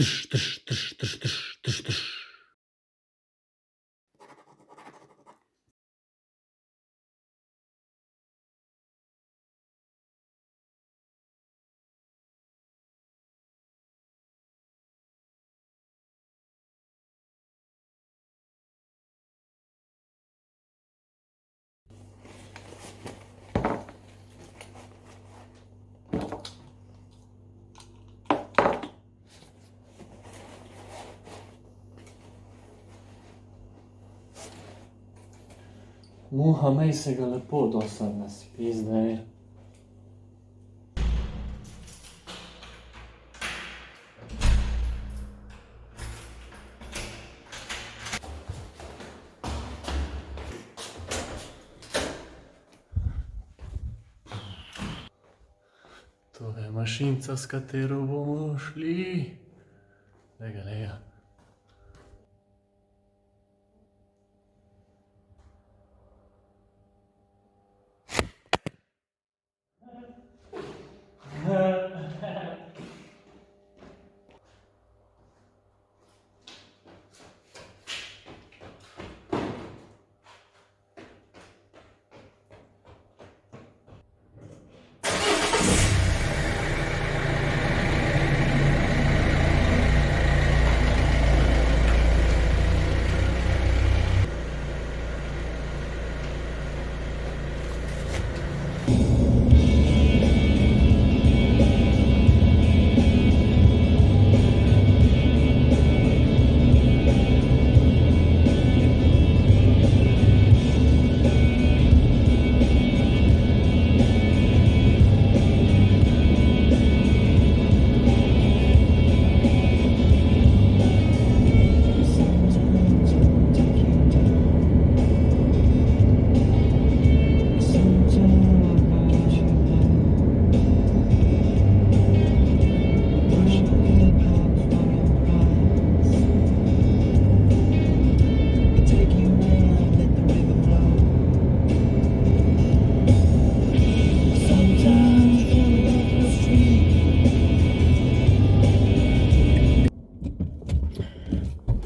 Tš, tš, tš, tš, tš, tš, tš. Muha mej se ga lepo dosadne spi zdaj. To je mašinca, s katero bomo šli. Lega, lega.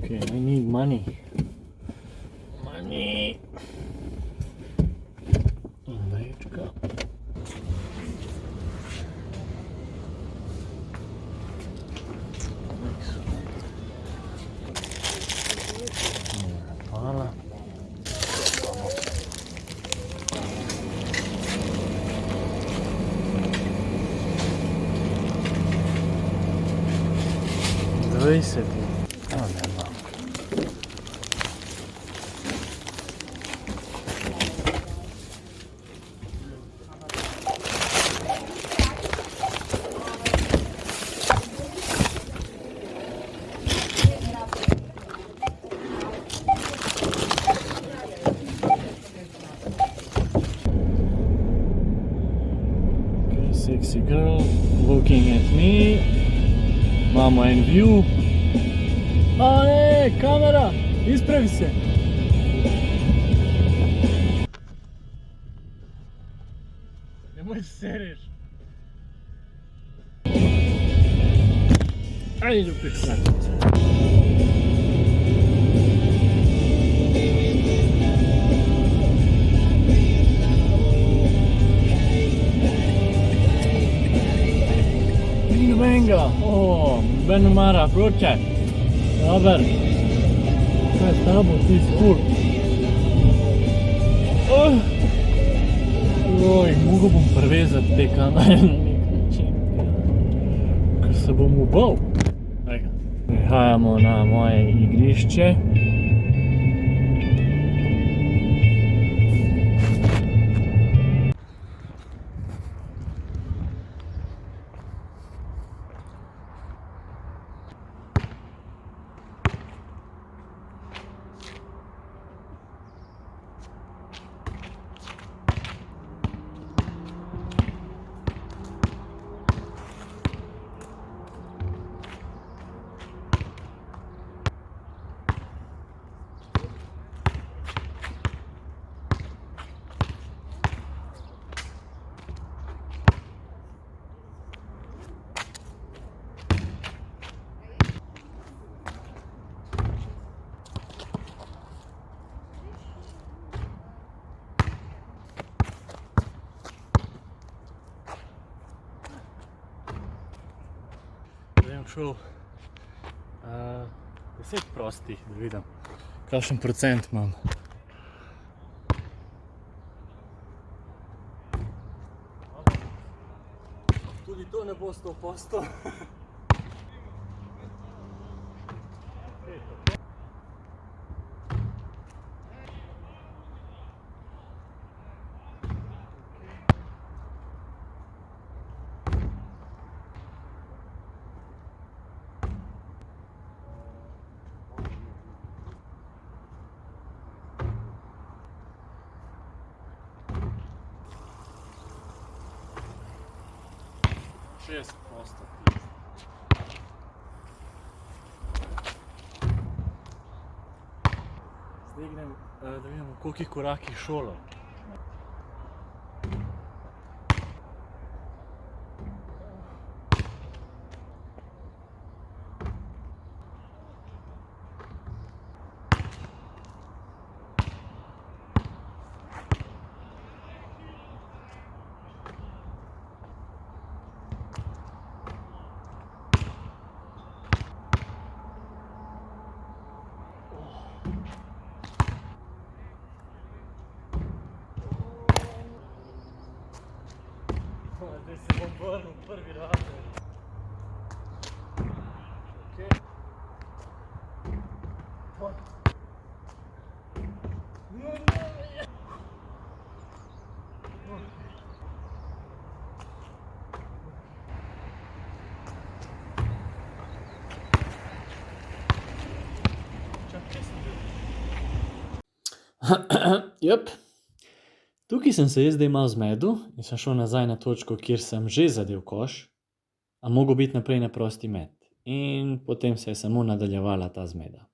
Okay, I need money. Money. In vrečka. Hvala. Dvajset. Sexy girl looking at me. Imamo en view. A ne, kamera, ispravi se. Nemoj se sereš. Ajde u pičku. Venga, ben mara, proče. Dobar. Kaj s tabo, ti spur? Mogo bom prevezati te kamere na nek način. Ker se bom ubal. Prihajamo na moje igrišče. šel 10 prostih, da vidim, kakšen procent imam. Tudi to ne bo 100%. Šest posto. Zdaj grem, da vidimo, v kolikih korakih šolo. Zdaj se bom vrnil v prvi razred. Okej. Jep. Tukaj sem se jaz zdaj malo zmedel in sem šel nazaj na točko, kjer sem že zadel koš, a mogel biti naprej na prosti met. In potem se je samo nadaljevala ta zmeda.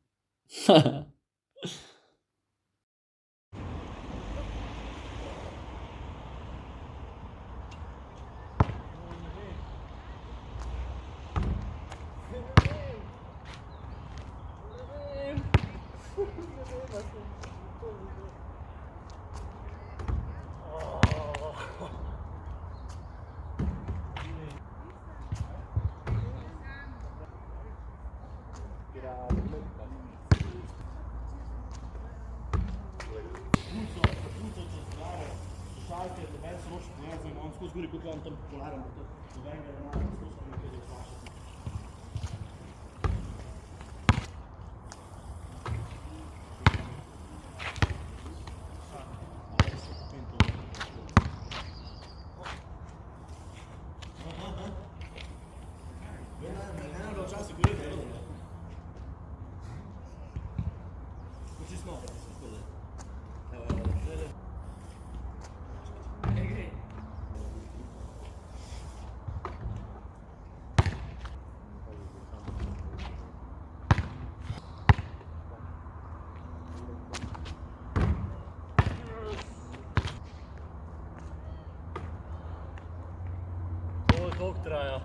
Dolgo traja.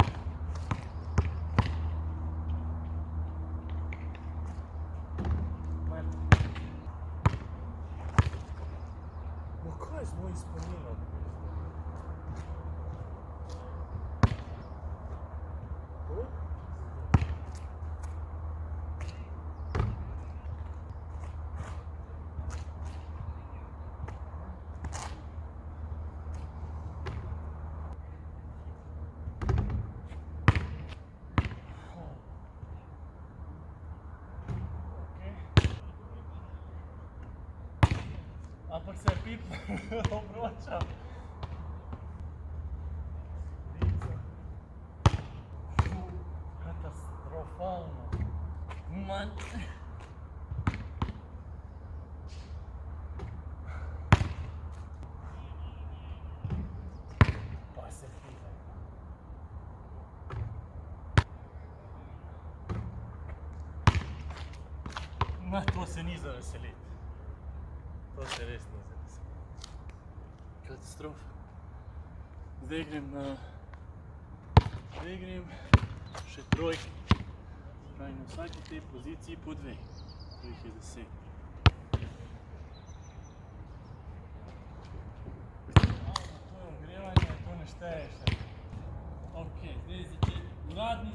Kaj je z mojim spominom? Ampak se je pip obročal. Katastrofalno. Manj. Pa se pizaj. Ma, to se ni za veseliti. To se res ni za veseliti. Katastrofa. Zdaj grem še trojki. Pravi, na vsaki tej poziciji po 2. To jih je 10. To je ogrevanje, to ne šteje še. Ok, zdaj je začeti uradni.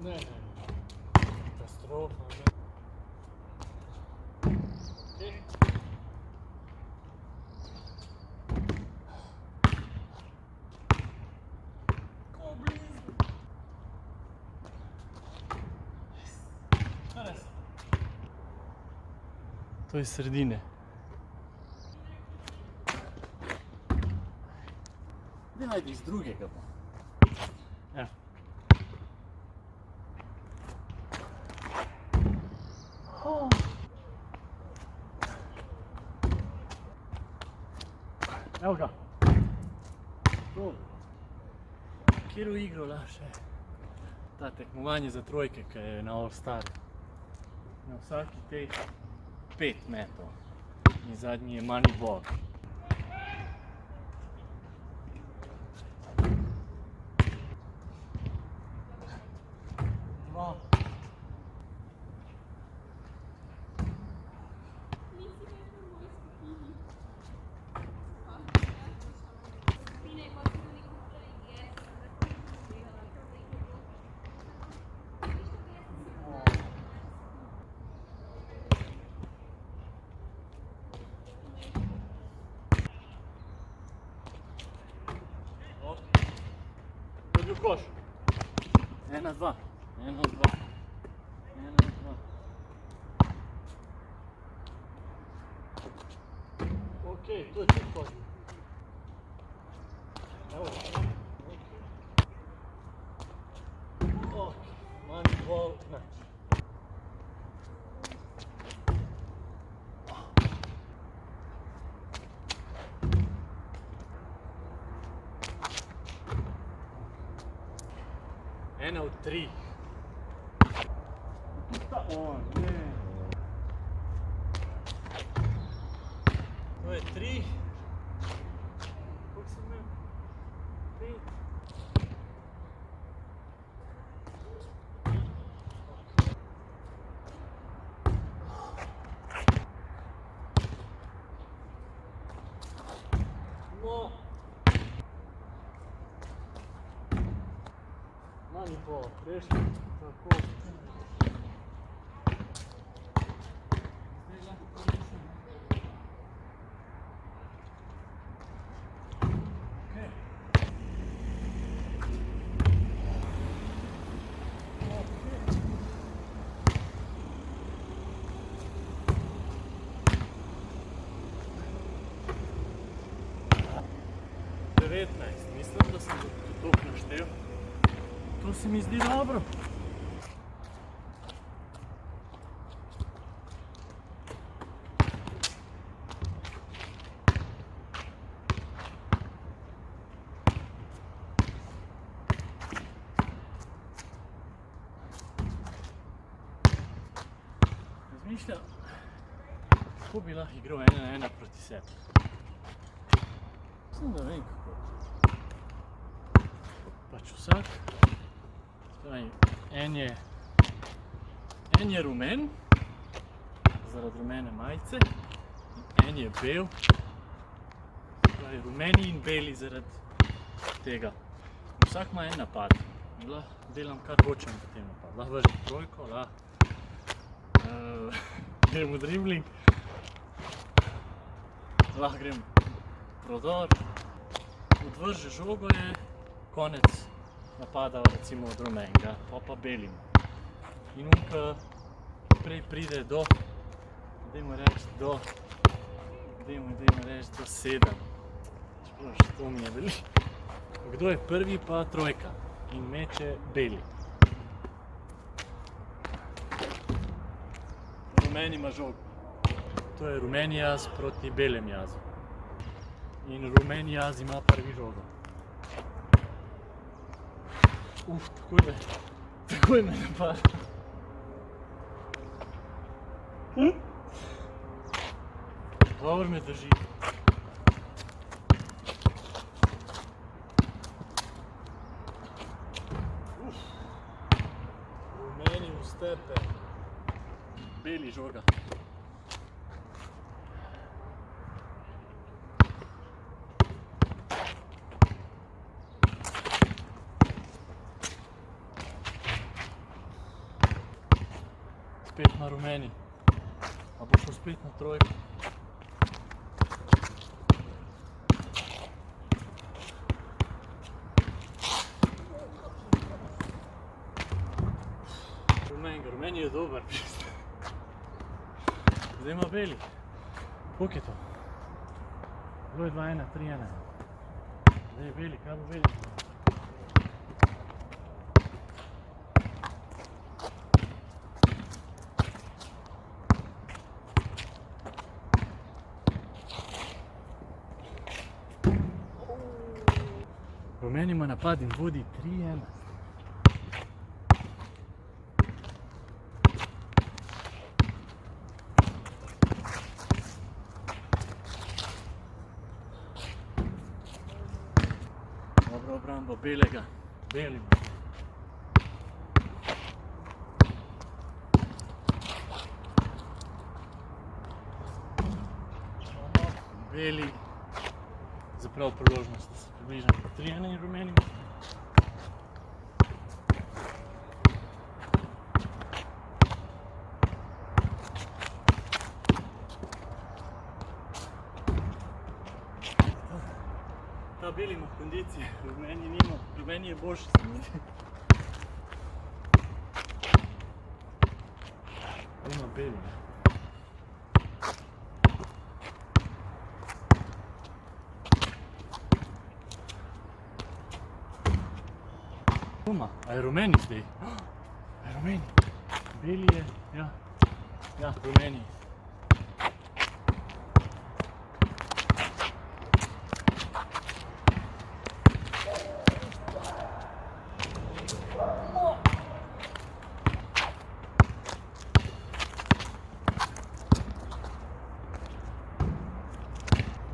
Ne. Katastrofa, ne. Okej. Ko blizu. Šta res? To je sredine. Ne, ajde iz drugega bo. Evo. Evo ga. To. Kjeru igro laše. Ta tekmovanje za trojke, kaj je na All Star. Na vsaki teh 5 metov. In zadnji je Moneyball. Dva. Dođi u koš. 1, 2. 1, 2. 1, 2. Okej, to je čut koš. Evo. Okej. Moneyball, znači. Ena od 3. O, ne. To je 3. Koliko sam imel? 5. No. Moneyball, prešli. Tako. Mislim da sam to naštel. To se mi zdi dobro. Razmišljam, kako bi lahko igral 1-1 proti sebi. Mislim, da vem kako. Pač vsak, en je rumen, zaradi rumene majice, en je bel, rumeni in beli zaradi tega. Vsak ima en napad, lahko delam kar hočem v tem napadu, lahko vržem trojko, lahko grem v dribling, lahko grem prodor, odvrže žogo je konec napada recimo od rumenega, pa belim. In ko prej pride do, dajmo reči do 7. Čeprav še to mi je veliko. Kdo je prvi, pa trojka in meče beli. Rumeni ima žogo. To je rumeni jaz proti belem jazu. In rumeni jaz ima prvi žogo. Takoj me napada. Dobro me drži. Rumeni v stepe. Beli žoga. spet na rumeni. A bo šel spet na trojko. Rumeni je dober. Zdaj ima beli. Koliko je to? Bilo je 2-1, 3-1. Zdaj je beli, kaj bo beli? Rumeni ima napad in vodi 3-1. Dobro obramba belega. Beli. Beli zaprav priložnost, da se približam po 3-1 in rumeni. Ta beli ima kondicije, rumeni nima, rumeni je boljši se mi zdi. Ima beli. A je rumeni zdaj? A je rumeni? Beli je, ja, rumeni.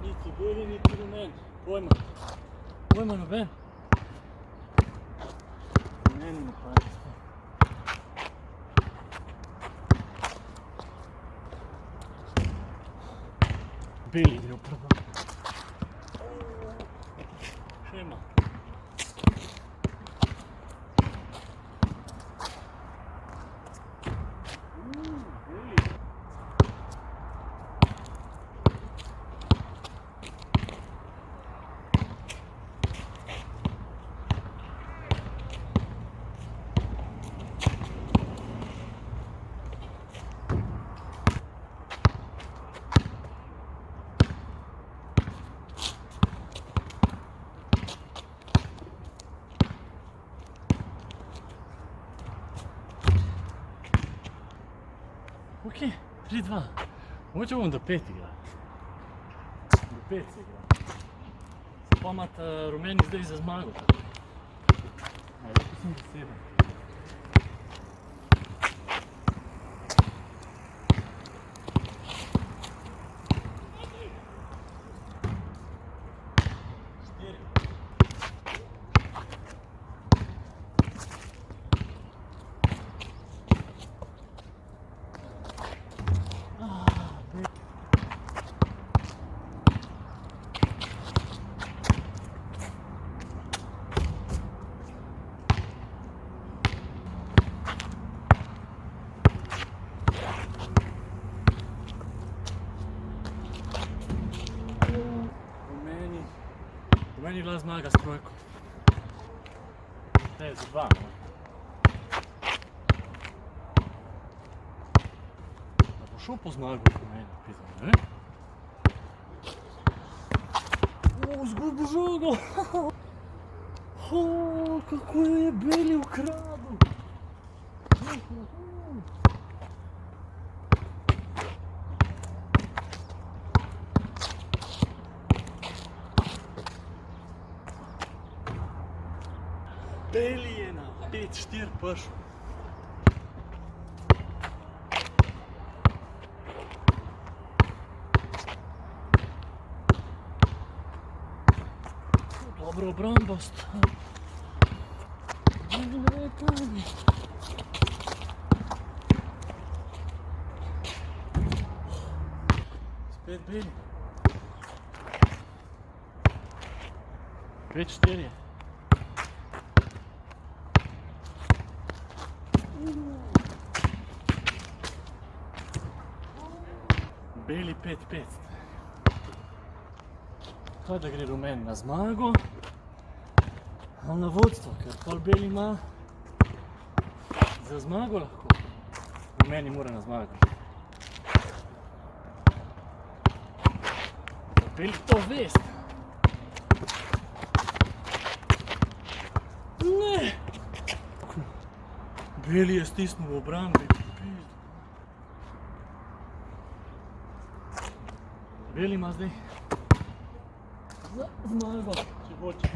Niti beli, niti rumeni. Pojma noben. Rumeni napad. Beli gre v prvo. Še ima. Beli. Ok, 3-2. Mogoče bom do 5 igral. Do 5 se igra. Se pa imata rumeni zdaj za zmago. Lahko sem do 7. Rumeni bila zmaga s trojko. Ne, za 2. Da bo šel po zmagu rumeni, pizam, ne? Zgubil žogo! Kako je beli ukradel! Beli je na 5-4 prišel. Dobro obramba sta. Spet beli. 5-4. Beli 5-5. Kaj da gre rumen na zmago ali na vodstvo, ker pol beli ima za zmago lahko. Rumeni mora na zmago. Beli to vest. Ne! Beli je stisnil v obrambi. Beli ima zdaj za zmago, če hoče.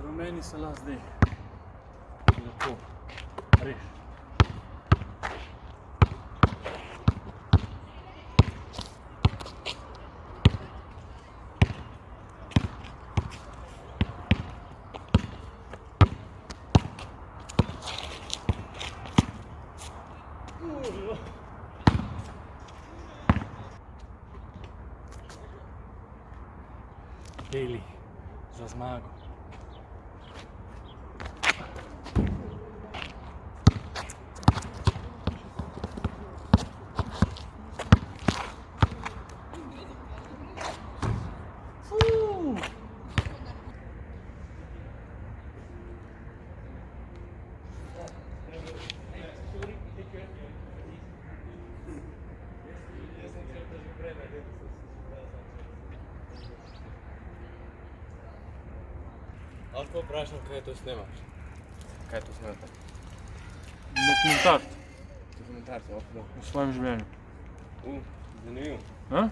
Rumeni se lahko zdaj lepo reši. Beli za zmago. Lahko vprašam, kaj to snemaš? Kaj to snimate? Dokumentar Dokumentarce, lahko. o svojem življenju. Zanimivo. A?